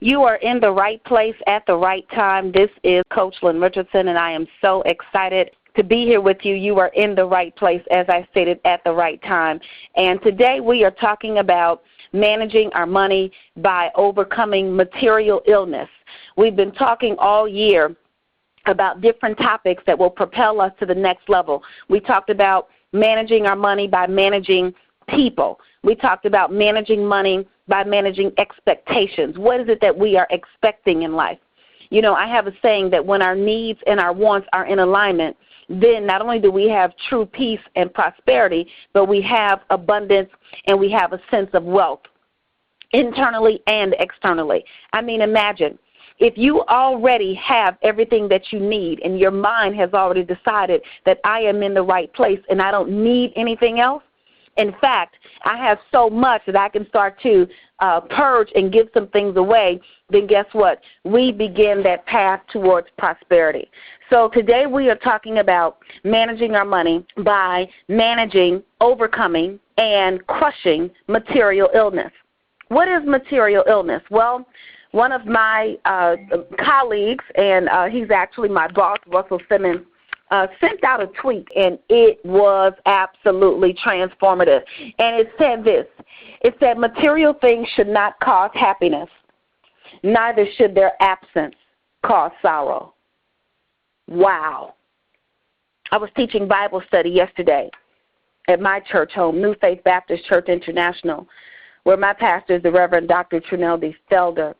You are in the right place at the right time. This is Coach Lynn Richardson, and I am so excited to be here with you. You are in the right place, as I stated, at the right time. And today we are talking about managing our money by overcoming material illness. We've been talking all year about different topics that will propel us to the next level. We talked about managing our money by managing people. We talked about managing money by managing expectations. What is it that we are expecting in life? You know, I have a saying that when our needs and our wants are in alignment, then not only do we have true peace and prosperity, but we have abundance and we have a sense of wealth, internally and externally. I mean, imagine if you already have everything that you need and your mind has already decided that I am in the right place and I don't need anything else. In fact, I have so much that I can start to purge and give some things away, then guess what? We begin that path towards prosperity. So today we are talking about managing our money by managing, overcoming, and crushing material illness. What is material illness? Well, one of my colleagues, and he's actually my boss, Russell Simmons, sent out a tweet, and it was absolutely transformative. And it said this. It said, material things should not cause happiness. Neither should their absence cause sorrow. Wow. I was teaching Bible study yesterday at my church home, New Faith Baptist Church International, where my pastor is the Reverend Dr. Trunell D. Felder.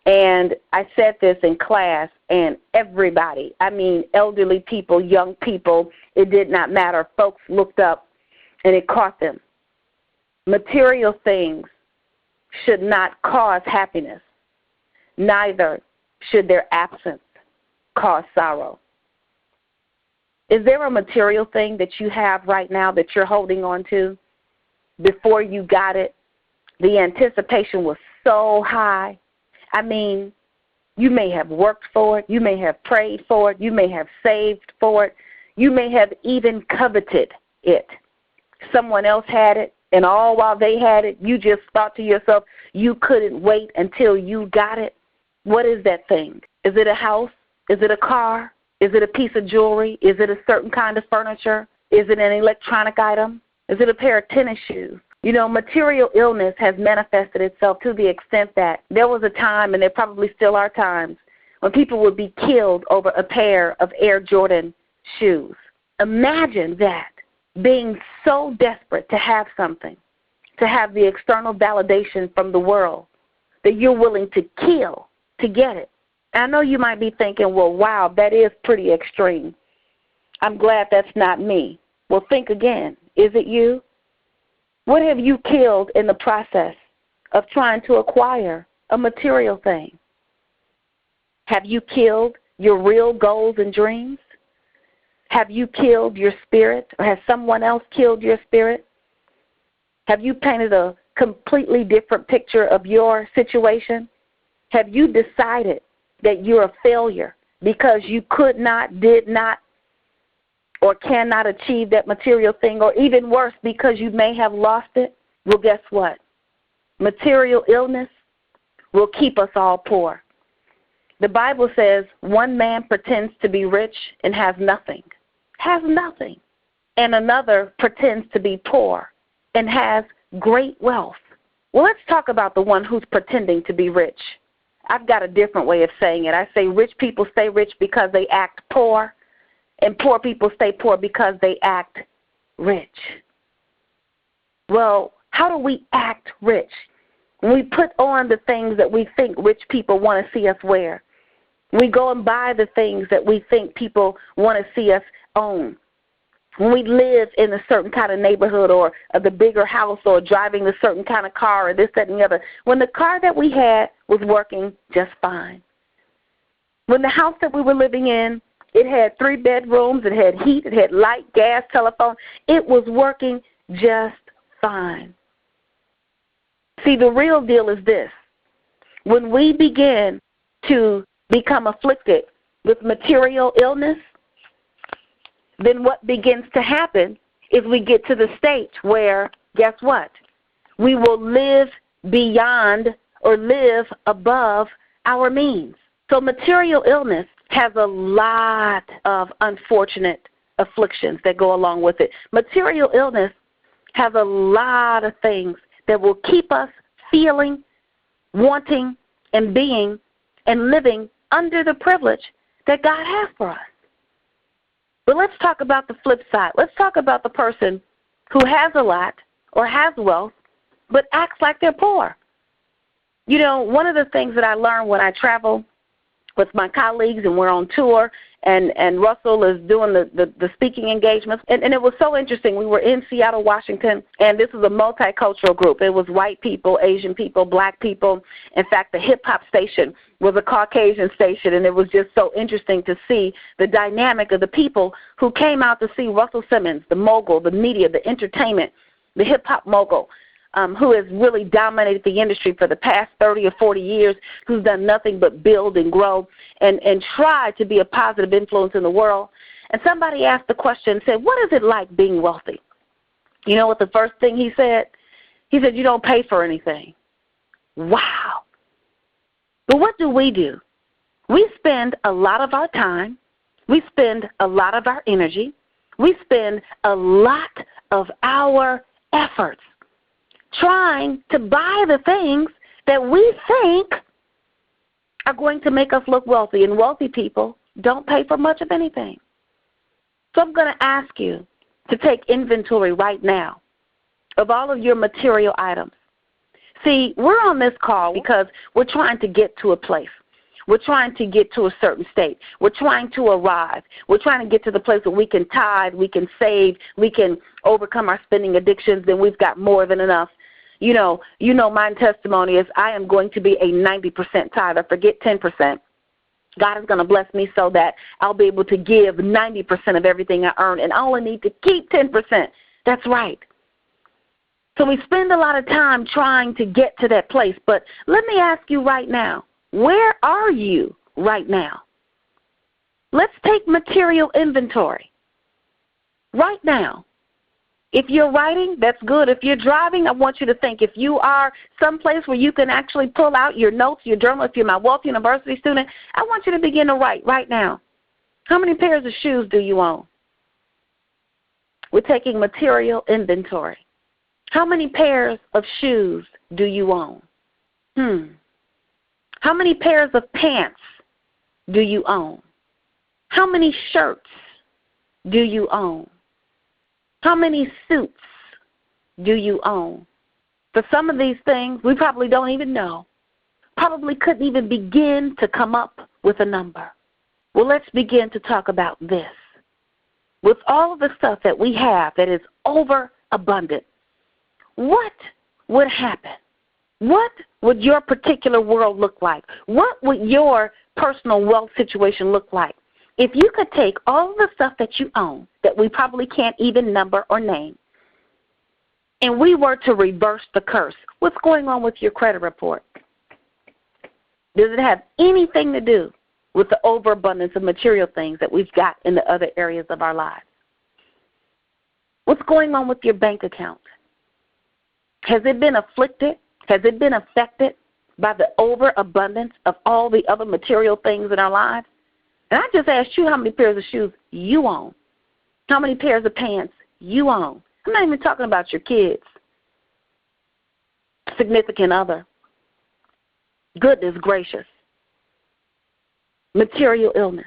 And I said this in class, and everybody, I mean elderly people, young people, it did not matter. Folks looked up, and it caught them. Material things should not cause happiness. Neither should their absence cause sorrow. Is there a material thing that you have right now that you're holding on to? Before you got it, the anticipation was so high. I mean, you may have worked for it. You may have prayed for it. You may have saved for it. You may have even coveted it. Someone else had it, and all while they had it, you just thought to yourself, you couldn't wait until you got it. What is that thing? Is it a house? Is it a car? Is it a piece of jewelry? Is it a certain kind of furniture? Is it an electronic item? Is it a pair of tennis shoes? You know, material illness has manifested itself to the extent that there was a time, and there probably still are times, when people would be killed over a pair of Air Jordan shoes. Imagine that, being so desperate to have something, to have the external validation from the world, that you're willing to kill to get it. I know you might be thinking, well, wow, that is pretty extreme. I'm glad that's not me. Well, think again. Is it you? What have you killed in the process of trying to acquire a material thing? Have you killed your real goals and dreams? Have you killed your spirit, or has someone else killed your spirit? Have you painted a completely different picture of your situation? Have you decided that you're a failure because you could not, did not, or cannot achieve that material thing, or even worse, because you may have lost it? Well, guess what? Material illness will keep us all poor. The Bible says one man pretends to be rich and has nothing, and another pretends to be poor and has great wealth. Well, let's talk about the one who's pretending to be rich. I've got a different way of saying it. I say rich people stay rich because they act poor, and poor people stay poor because they act rich. Well, how do we act rich? When we put on the things that we think rich people want to see us wear. We go and buy the things that we think people want to see us own. When we live in a certain kind of neighborhood, or the bigger house, or driving a certain kind of car, or this, that, and the other. When the car that we had was working just fine. When the house that we were living in, it had 3 bedrooms, it had heat, it had light, gas, telephone. It was working just fine. See, the real deal is this. When we begin to become afflicted with material illness, then what begins to happen is we get to the stage where, guess what? We will live beyond or live above our means. So material illness has a lot of unfortunate afflictions that go along with it. Material illness has a lot of things that will keep us feeling, wanting, and being and living under the privilege that God has for us. But let's talk about the flip side. Let's talk about the person who has a lot or has wealth but acts like they're poor. You know, one of the things that I learned when I travel with my colleagues and we're on tour and Russell is doing the speaking engagements. And it was so interesting. We were in Seattle, Washington, and this was a multicultural group. It was white people, Asian people, black people. In fact, the hip-hop station was a Caucasian station, and it was just so interesting to see the dynamic of the people who came out to see Russell Simmons, the mogul, the media, the entertainment, the hip-hop mogul, who has really dominated the industry for the past 30 or 40 years, who's done nothing but build and grow and try to be a positive influence in the world. And somebody asked the question, said, what is it like being wealthy? You know what the first thing he said? He said, you don't pay for anything. Wow. But what do? We spend a lot of our time. We spend a lot of our energy. We spend a lot of our efforts trying to buy the things that we think are going to make us look wealthy. And wealthy people don't pay for much of anything. So I'm going to ask you to take inventory right now of all of your material items. See, we're on this call because we're trying to get to a place. We're trying to get to a certain state. We're trying to arrive. We're trying to get to the place where we can tithe, we can save, we can overcome our spending addictions, then we've got more than enough. You know my testimony is I am going to be a 90% tither. Forget 10%. God is going to bless me so that I'll be able to give 90% of everything I earn, and I only need to keep 10%. That's right. So we spend a lot of time trying to get to that place. But let me ask you right now, where are you right now? Let's take material inventory right now. If you're writing, that's good. If you're driving, I want you to think. If you are someplace where you can actually pull out your notes, your journal, if you're my Wealth University student, I want you to begin to write right now. How many pairs of shoes do you own? We're taking material inventory. How many pairs of shoes do you own? How many pairs of pants do you own? How many shirts do you own? How many suits do you own? For some of these things, we probably don't even know. Probably couldn't even begin to come up with a number. Well, let's begin to talk about this. With all of the stuff that we have that is overabundant, what would happen? What would your particular world look like? What would your personal wealth situation look like if you could take all the stuff that you own that we probably can't even number or name, and we were to reverse the curse? What's going on with your credit report? Does it have anything to do with the overabundance of material things that we've got in the other areas of our lives? What's going on with your bank account? Has it been afflicted? Has it been affected by the overabundance of all the other material things in our lives? And I just asked you how many pairs of shoes you own, how many pairs of pants you own. I'm not even talking about your kids, significant other. Goodness gracious. Material illness.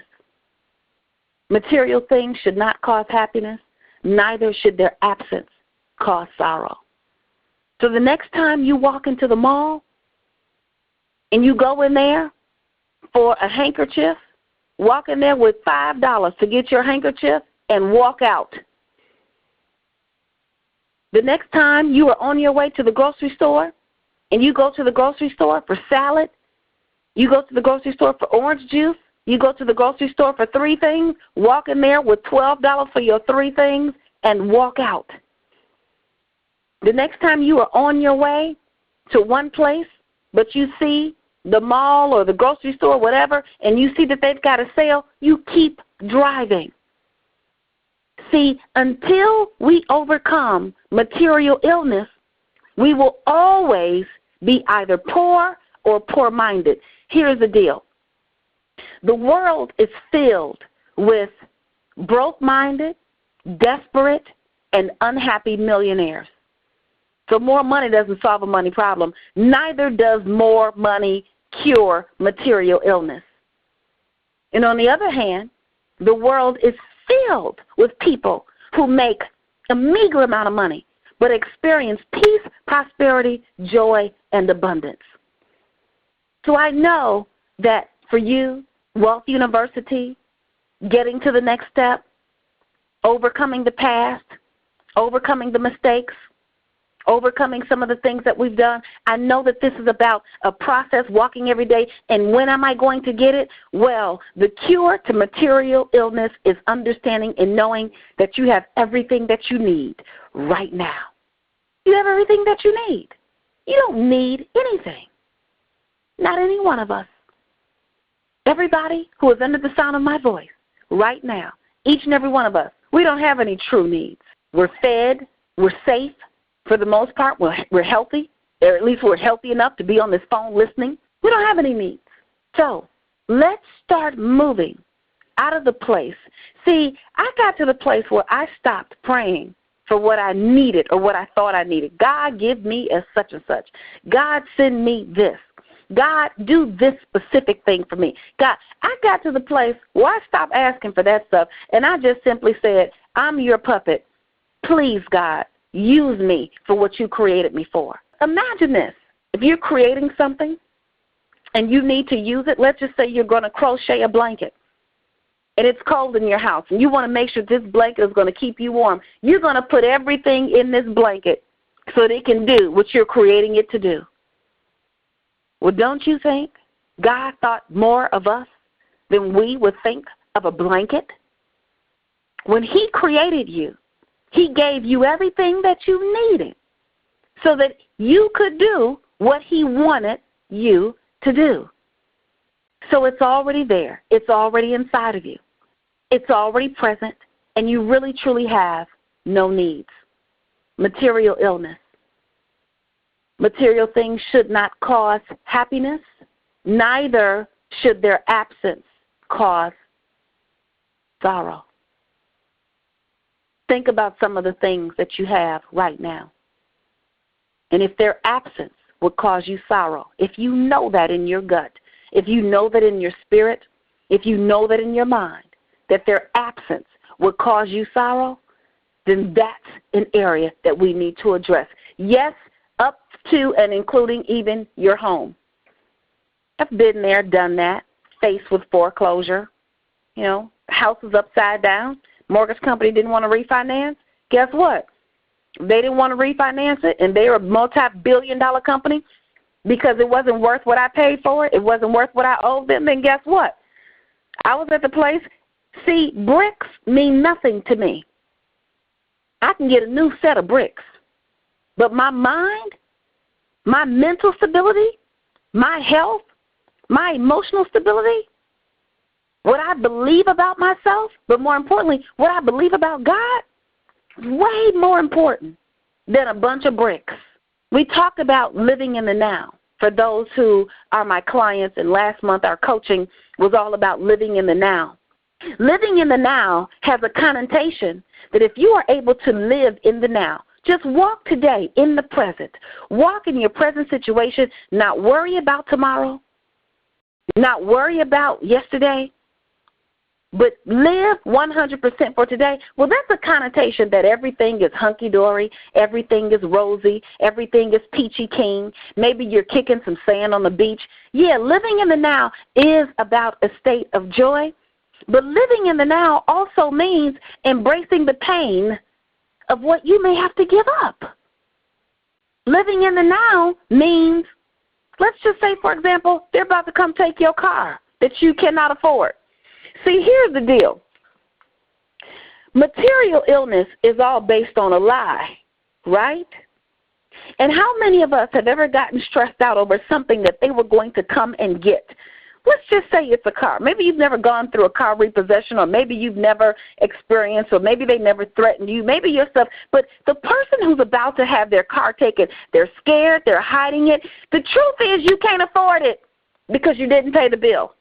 Material things should not cause happiness, neither should their absence cause sorrow. So the next time you walk into the mall and you go in there for a handkerchief, walk in there with $5 to get your handkerchief and walk out. The next time you are on your way to the grocery store and you go to the grocery store for salad, you go to the grocery store for orange juice, you go to the grocery store for 3 things, walk in there with $12 for your 3 things and walk out. The next time you are on your way to one place, but you see the mall or the grocery store, whatever, and you see that they've got a sale, you keep driving. See, until we overcome material illness, we will always be either poor, or poor-minded. Here's the deal. The world is filled with broke-minded, desperate, and unhappy millionaires. So more money doesn't solve a money problem. Neither does more money cure material illness. And on the other hand, the world is filled with people who make a meager amount of money but experience peace, prosperity, joy, and abundance. So I know that for you, Wealth University, getting to the next step, overcoming the past, overcoming the mistakes, overcoming some of the things that we've done, I know that this is about a process, walking every day. And when am I going to get it? Well, the cure to material illness is understanding and knowing that you have everything that you need right now. You have everything that you need. You don't need anything. Not any one of us. Everybody who is under the sound of my voice right now, each and every one of us, we don't have any true needs. We're fed. We're safe. For the most part, we're healthy, or at least we're healthy enough to be on this phone listening. We don't have any needs. So let's start moving out of the place. See, I got to the place where I stopped praying for what I needed or what I thought I needed. God, give me a such and such. God, send me this. God, do this specific thing for me. God, I got to the place where I stopped asking for that stuff, and I just simply said, I'm your puppet. Please, God, use me for what you created me for. Imagine this. If you're creating something and you need to use it, let's just say you're going to crochet a blanket, and it's cold in your house, and you want to make sure this blanket is going to keep you warm. You're going to put everything in this blanket so that it can do what you're creating it to do. Well, don't you think God thought more of us than we would think of a blanket? When He created you, He gave you everything that you needed so that you could do what He wanted you to do. So it's already there. It's already inside of you. It's already present, and you really, truly have no needs. Material illness. Material things should not cause happiness. Neither should their absence cause sorrow. Think about some of the things that you have right now. And if their absence would cause you sorrow, if you know that in your gut, if you know that in your spirit, if you know that in your mind, that their absence would cause you sorrow, then that's an area that we need to address. Yes, up to and including even your home. I've been there, done that, faced with foreclosure. You know, house is upside down. Mortgage company didn't want to refinance. Guess what? They didn't want to refinance it, and they're a multi-billion-dollar company because it wasn't worth what I paid for it. It wasn't worth what I owed them. And guess what? I was at the place. See, bricks mean nothing to me. I can get a new set of bricks. But my mind, my mental stability, my health, my emotional stability, what I believe about myself, but more importantly, what I believe about God, is way more important than a bunch of bricks. We talked about living in the now for those who are my clients, and last month our coaching was all about living in the now. Living in the now has a connotation that if you are able to live in the now, just walk today in the present. Walk in your present situation, not worry about tomorrow, not worry about yesterday, but live 100% for today. Well, that's a connotation that everything is hunky-dory, everything is rosy, everything is peachy keen. Maybe you're kicking some sand on the beach. Yeah, living in the now is about a state of joy, but living in the now also means embracing the pain of what you may have to give up. Living in the now means, let's just say, for example, they're about to come take your car that you cannot afford. See, here's the deal. Material illness is all based on a lie, right? And how many of us have ever gotten stressed out over something that they were going to come and get? Let's just say it's a car. Maybe you've never gone through a car repossession, or maybe you've never experienced, or maybe they never threatened you. Maybe yourself. But the person who's about to have their car taken, they're scared, they're hiding it. The truth is you can't afford it because you didn't pay the bill.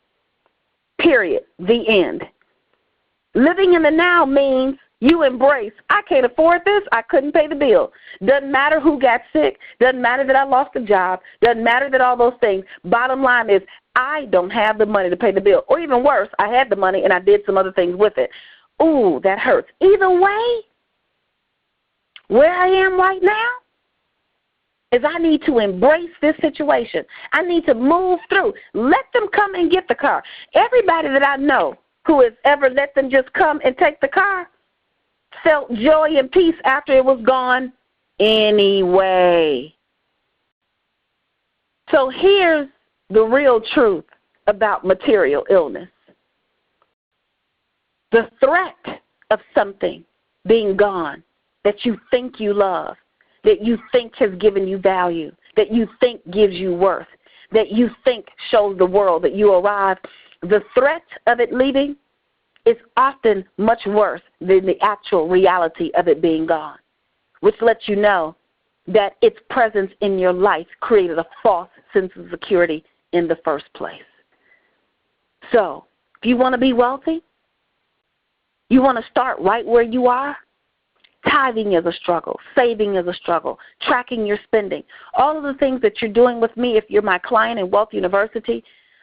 Period. The end. Living in the now means you embrace, I can't afford this, I couldn't pay the bill. Doesn't matter who got sick, doesn't matter that I lost a job, doesn't matter that all those things. Bottom line is I don't have the money to pay the bill. Or even worse, I had the money and I did some other things with it. Ooh, that hurts. Either way, where I am right now is I need to embrace this situation. I need to move through. Let them come and get the car. Everybody that I know who has ever let them just come and take the car felt joy and peace after it was gone anyway. So here's the real truth about material illness. The threat of something being gone that you think you love, that you think has given you value, that you think gives you worth, that you think shows the world that you arrived, the threat of it leaving is often much worse than the actual reality of it being gone, which lets you know that its presence in your life created a false sense of security in the first place. So, if you want to be wealthy, you want to start right where you are, tithing is a struggle, saving is a struggle, tracking your spending. All of the things that you're doing with me, if you're my client in Wealth University,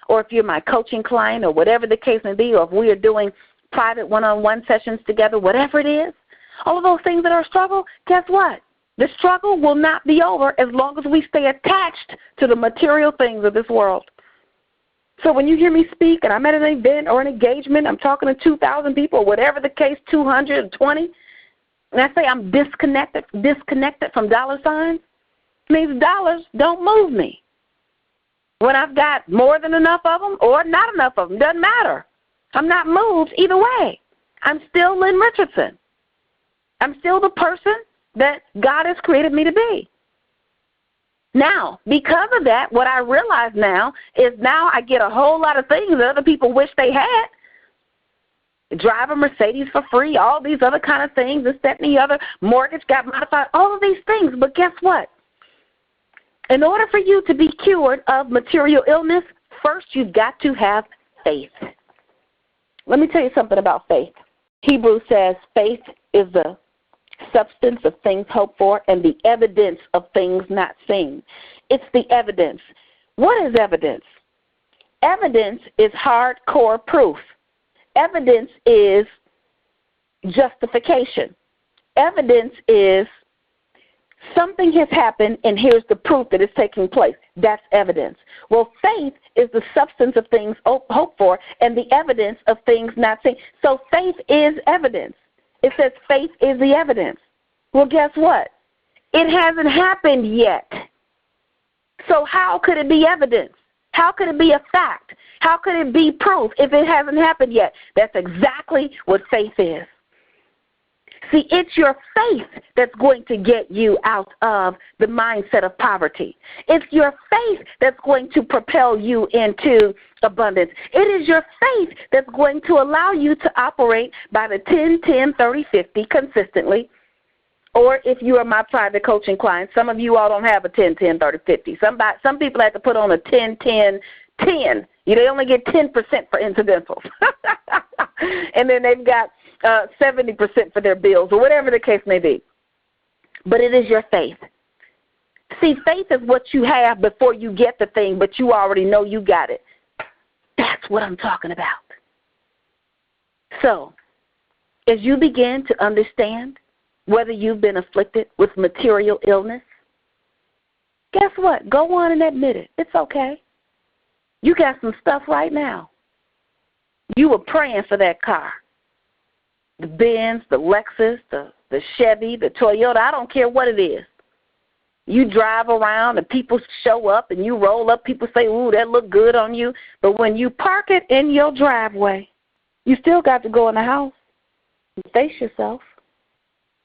or if you're my coaching client, or whatever the case may be, or if we are doing private one-on-one sessions together, whatever it is, all of those things that are a struggle, guess what? The struggle will not be over as long as we stay attached to the material things of this world. So when you hear me speak and I'm at an event or an engagement, I'm talking to 2,000 people, whatever the case, 220, and I say I'm disconnected from dollar signs, it means dollars don't move me. When I've got more than enough of them or not enough of them, doesn't matter. I'm not moved either way. I'm still Lynn Richardson. I'm still the person that God has created me to be. Now, because of that, what I realize now is now I get a whole lot of things that other people wish they had. Drive a Mercedes for free, all these other kind of things, this, that, and the other. Mortgage got modified, all of these things. But guess what? In order for you to be cured of material illness, first you've got to have faith. Let me tell you something about faith. Hebrews says faith is the substance of things hoped for and the evidence of things not seen. It's the evidence. What is evidence? Evidence is hardcore proof. Evidence is justification. Evidence is something has happened and here's the proof that it's taking place. That's evidence. Well, faith is the substance of things hoped for and the evidence of things not seen. So faith is evidence. It says faith is the evidence. Well, guess what? It hasn't happened yet. So how could it be evidence? How could it be a fact? How could it be proof if it hasn't happened yet? That's exactly what faith is. See, it's your faith that's going to get you out of the mindset of poverty. It's your faith that's going to propel you into abundance. It is your faith that's going to allow you to operate by the 10, 10, 30, 50 consistently. Or if you are my private coaching client, some of you all don't have a 10, 10, 30, 50. Some people have to put on a 10, 10, 10. They only get 10% for incidentals. And then they've got 70% for their bills or whatever the case may be. But it is your faith. See, faith is what you have before you get the thing, but you already know you got it. That's what I'm talking about. So, as you begin to understand whether you've been afflicted with material illness, guess what? Go on and admit it. It's okay. You got some stuff right now. You were praying for that car. The Benz, the Lexus, the Chevy, the Toyota, I don't care what it is. You drive around and people show up and you roll up. People say, ooh, that look good on you. But when you park it in your driveway, you still got to go in the house and face yourself.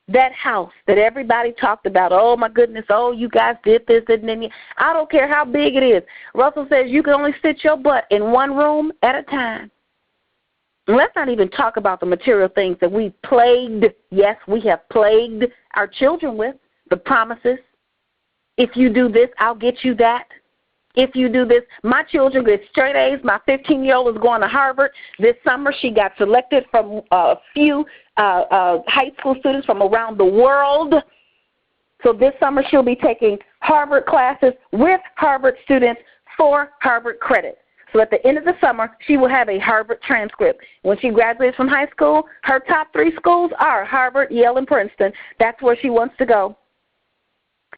that house that everybody talked about. Oh, my goodness, oh, you guys did this, and then I don't care how big it is. Russell says you can only sit your butt in one room at a time. And let's not even talk about the material things that we plagued, yes, we have plagued our children with, the promises. If you do this, I'll get you that. If you do this, my children get straight A's. My 15-year-old is going to Harvard. This summer she got selected from a few high school students from around the world. So this summer she'll be taking Harvard classes with Harvard students for Harvard credit. So at the end of the summer, she will have a Harvard transcript. When she graduates from high school, her top 3 schools are Harvard, Yale, and Princeton. That's where she wants to go.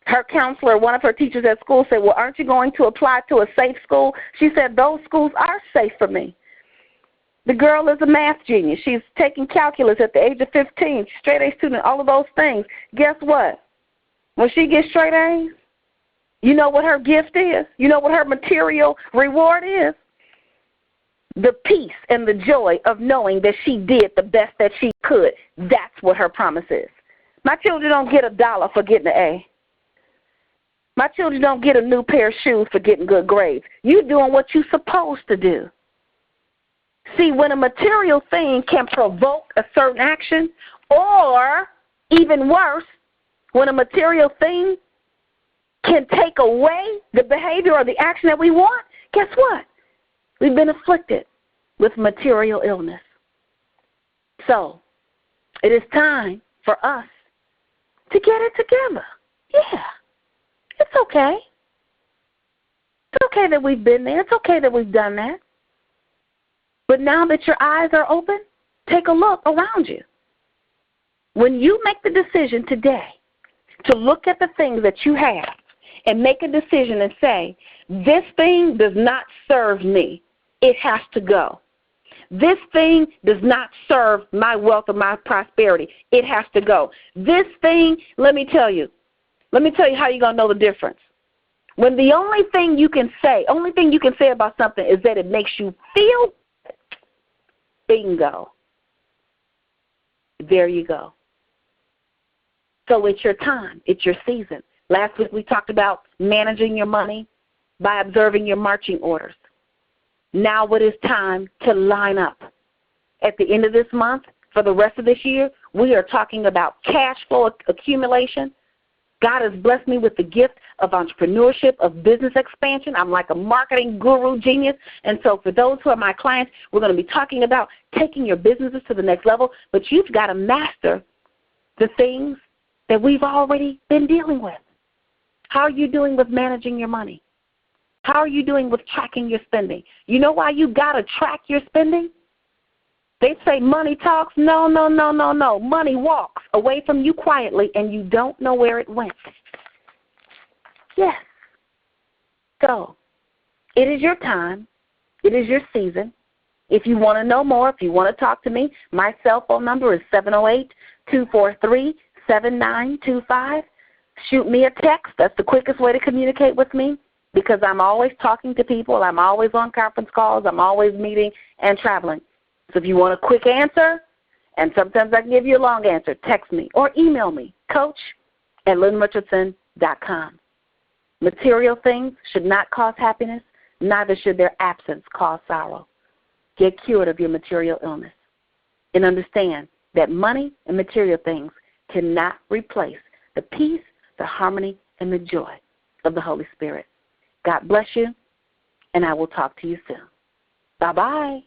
Her counselor, one of her teachers at school, said, well, aren't you going to apply to a safe school? She said, those schools are safe for me. The girl is a math genius. She's taking calculus at the age of 15, straight A student, all of those things. Guess what? When she gets straight A's, you know what her gift is? You know what her material reward is? The peace and the joy of knowing that she did the best that she could. That's what her promise is. My children don't get $1 for getting an A. My children don't get a new pair of shoes for getting good grades. You're doing what you're supposed to do. See, when a material thing can provoke a certain action, or even worse, when a material thing can take away the behavior or the action that we want, guess what? We've been afflicted with material illness. So it is time for us to get it together. Yeah. It's okay. It's okay that we've been there. It's okay that we've done that. But now that your eyes are open, take a look around you. When you make the decision today to look at the things that you have and make a decision and say, this thing does not serve me, it has to go. This thing does not serve my wealth or my prosperity, it has to go. This thing, let me tell you how you're going to know the difference. When the only thing you can say about something is that it makes you feel good, bingo. There you go. So it's your time. It's your season. Last week we talked about managing your money by observing your marching orders. Now it is time to line up. At the end of this month, for the rest of this year, we are talking about cash flow accumulation. God has blessed me with the gift of entrepreneurship, of business expansion. I'm like a marketing guru genius. And so for those who are my clients, we're going to be talking about taking your businesses to the next level. But you've got to master the things that we've already been dealing with. How are you doing with managing your money? How are you doing with tracking your spending? You know why you got to track your spending? They say money talks. No. Money walks away from you quietly, and you don't know where it went. Yes. So it is your time. It is your season. If you want to know more, if you want to talk to me, my cell phone number is 708-243-7925. Shoot me a text. That's the quickest way to communicate with me because I'm always talking to people. I'm always on conference calls. I'm always meeting and traveling. So if you want a quick answer, and sometimes I can give you a long answer, text me or email me, coach@lynnrichardson.com. Material things should not cause happiness, neither should their absence cause sorrow. Get cured of your material illness and understand that money and material things cannot replace the peace, the harmony, and the joy of the Holy Spirit. God bless you, and I will talk to you soon. Bye-bye.